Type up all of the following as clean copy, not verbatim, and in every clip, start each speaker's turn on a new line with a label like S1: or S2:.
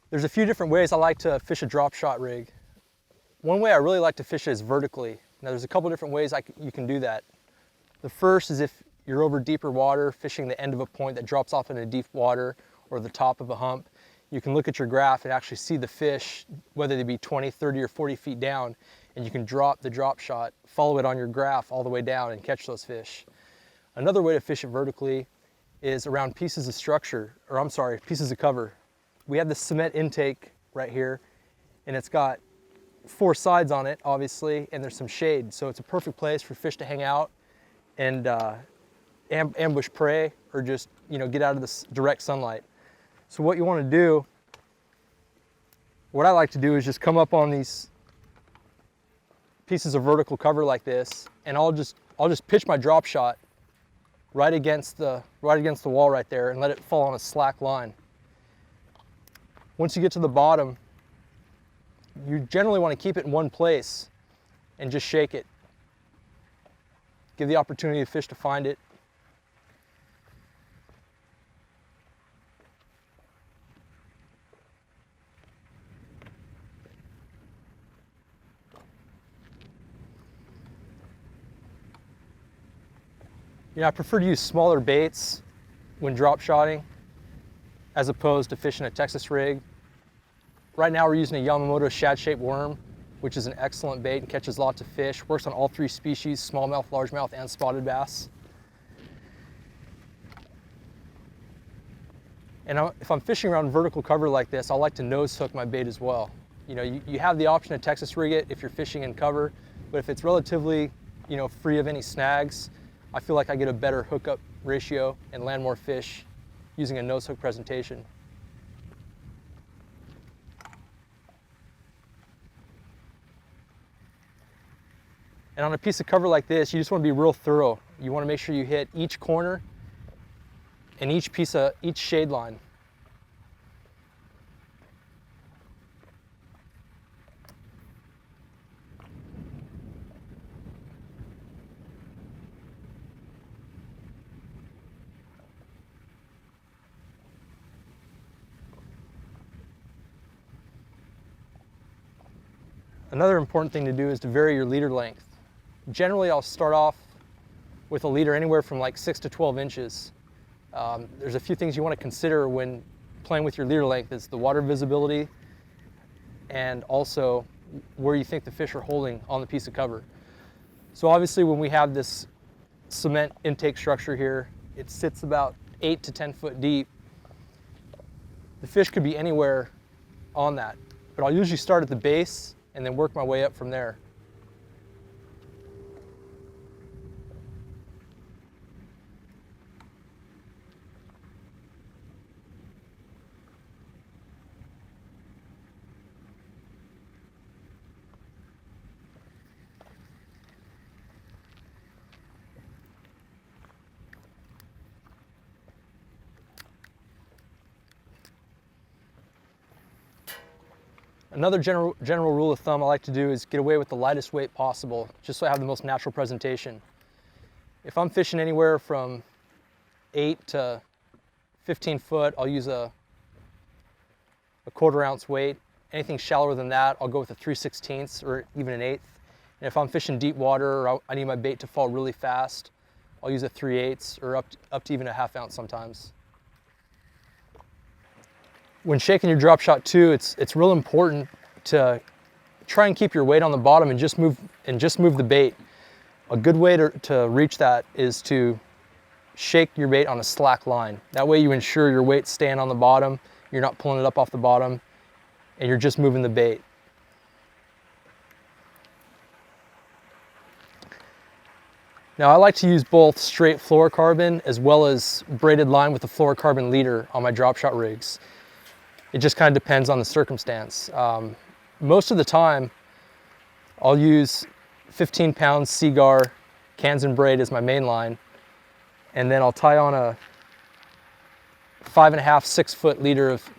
S1: There's a few different ways I like to fish a drop shot rig. One way I really like to fish it is vertically. Now there's a couple different ways you can do that. The first is if you're over deeper water, fishing the end of a point that drops off into deep water or the top of a hump, you can look at your graph and actually see the fish, whether they be 20, 30, or 40 feet down, and you can drop the drop shot, follow it on your graph all the way down and catch those fish. Another way to fish it vertically is around pieces of structure, or I'm sorry, pieces of cover. We have this cement intake right here, and it's got 4 sides on it, obviously, and there's some shade. So it's a perfect place for fish to hang out and ambush prey, or just, get out of this direct sunlight. So what you want to do, what I like to do is just come up on these pieces of vertical cover like this, and I'll just pitch my drop shot right against the wall right there and let it fall on a slack line. Once you get to the bottom, you generally want to keep it in one place and just shake it. Give the opportunity to fish to find it. I prefer to use smaller baits when drop shotting as opposed to fishing a Texas rig. Right now we're using a Yamamoto shad-shaped worm, which is an excellent bait and catches lots of fish. Works on all 3 species, smallmouth, largemouth, and spotted bass. And if I'm fishing around vertical cover like this, I like to nose hook my bait as well. You have the option to Texas rig it if you're fishing in cover, but if it's relatively, free of any snags, I feel like I get a better hookup ratio and land more fish using a nose hook presentation. And on a piece of cover like this, you just want to be real thorough. You want to make sure you hit each corner and each shade line. Another important thing to do is to vary your leader length. Generally, I'll start off with a leader anywhere from like 6 to 12 inches. There's a few things you want to consider when playing with your leader length. Is the water visibility and also where you think the fish are holding on the piece of cover. So obviously when we have this cement intake structure here, it sits about 8 to 10 foot deep. The fish could be anywhere on that, but I'll usually start at the base and then work my way up from there. Another general rule of thumb I like to do is get away with the lightest weight possible, just so I have the most natural presentation. If I'm fishing anywhere from 8 to 15 foot, I'll use a 1/4 ounce weight. Anything shallower than that, I'll go with a 3/16 or even an 1/8. And if I'm fishing deep water or I need my bait to fall really fast, I'll use a 3/8 or up to even a 1/2 ounce sometimes. When shaking your drop shot too, it's real important to try and keep your weight on the bottom and just move the bait. A good way to reach that is to shake your bait on a slack line. That way you ensure your weight's staying on the bottom, you're not pulling it up off the bottom, and you're just moving the bait. Now I like to use both straight fluorocarbon as well as braided line with a fluorocarbon leader on my drop shot rigs. It just kind of depends on the circumstance. Most of the time, I'll use 15-pound Seagar Kansan braid as my main line, and then I'll tie on a 5.5, 6 foot leader of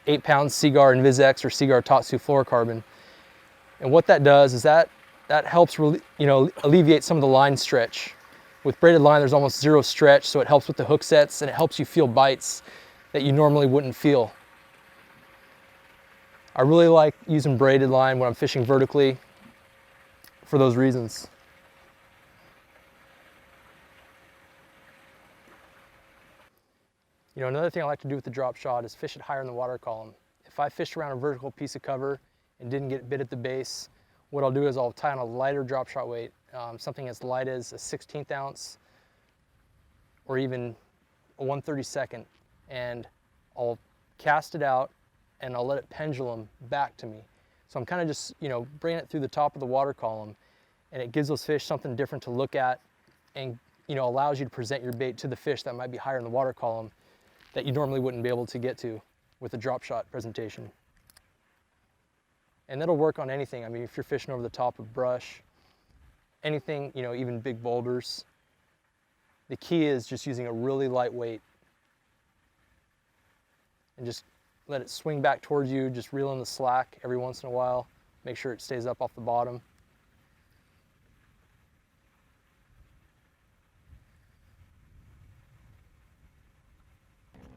S1: 8-pound Seagar Invis-X or Seagar Tatsu fluorocarbon. And what that does is that helps alleviate some of the line stretch. With braided line, there's almost zero stretch, so it helps with the hook sets and it helps you feel bites that you normally wouldn't feel. I really like using braided line when I'm fishing vertically for those reasons. You know, another thing I like to do with the drop shot is fish it higher in the water column. If I fished around a vertical piece of cover and didn't get bit at the base, what I'll do is I'll tie on a lighter drop shot weight, something as light as a 1/16 ounce or even a 1/32, and I'll cast it out and I'll let it pendulum back to me. So I'm kind of just, you know, bringing it through the top of the water column, and it gives those fish something different to look at, and, you know, allows you to present your bait to the fish that might be higher in the water column that you normally wouldn't be able to get to with a drop shot presentation. And that'll work on anything. I mean, if you're fishing over the top of brush, anything, you know, even big boulders. The key is just using a really light weight and just let it swing back towards you, just reel in the slack every once in a while. Make sure it stays up off the bottom.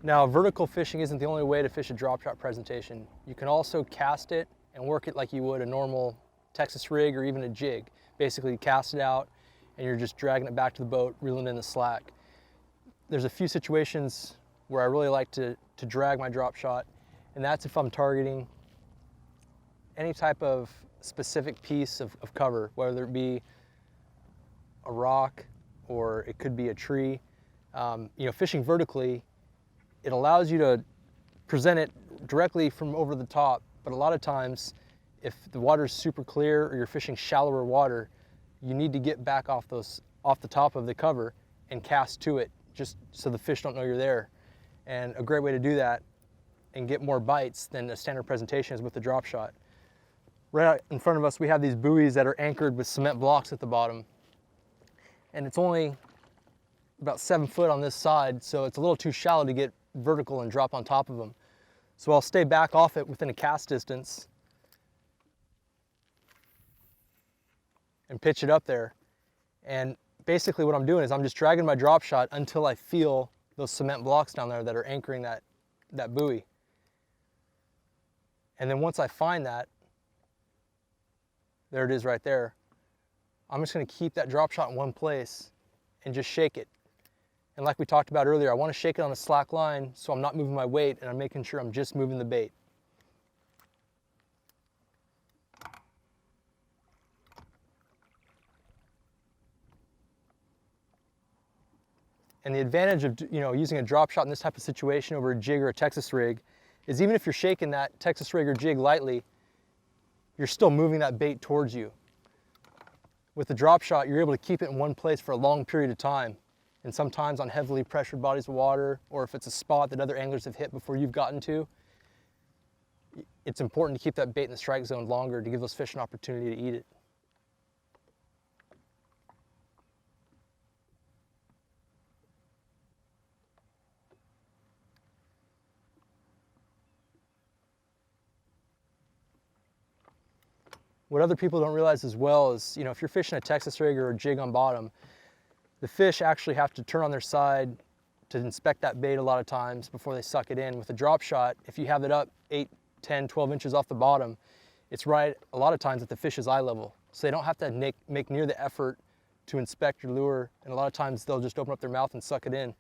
S1: Now, vertical fishing isn't the only way to fish a drop shot presentation. You can also cast it and work it like you would a normal Texas rig or even a jig. Basically, cast it out and you're just dragging it back to the boat, reeling in the slack. There's a few situations where I really like to drag my drop shot, and that's if I'm targeting any type of specific piece of cover, whether it be a rock or it could be a tree. You know, fishing vertically, it allows you to present it directly from over the top, but a lot of times, if the water is super clear or you're fishing shallower water, you need to get back off the top of the cover and cast to it, just so the fish don't know you're there. And a great way to do that and get more bites than a standard presentation is with the drop shot. Right out in front of us, we have these buoys that are anchored with cement blocks at the bottom. And it's only about 7 foot on this side, so it's a little too shallow to get vertical and drop on top of them. So I'll stay back off it within a cast distance and pitch it up there. And basically what I'm doing is I'm just dragging my drop shot until I feel those cement blocks down there that are anchoring that buoy. And then once I find that, there it is right there, I'm just gonna keep that drop shot in one place and just shake it. And like we talked about earlier, I wanna shake it on a slack line so I'm not moving my weight and I'm making sure I'm just moving the bait. And the advantage of, you know, using a drop shot in this type of situation over a jig or a Texas rig is even if you're shaking that Texas rig or jig lightly, you're still moving that bait towards you. With the drop shot, you're able to keep it in one place for a long period of time. And sometimes on heavily pressured bodies of water, or if it's a spot that other anglers have hit before you've gotten to, it's important to keep that bait in the strike zone longer to give those fish an opportunity to eat it. What other people don't realize as well is, you know, if you're fishing a Texas rig or a jig on bottom, the fish actually have to turn on their side to inspect that bait a lot of times before they suck it in. With a drop shot, if you have it up 8, 10, 12 inches off the bottom, it's right a lot of times at the fish's eye level. So they don't have to make near the effort to inspect your lure, and a lot of times they'll just open up their mouth and suck it in.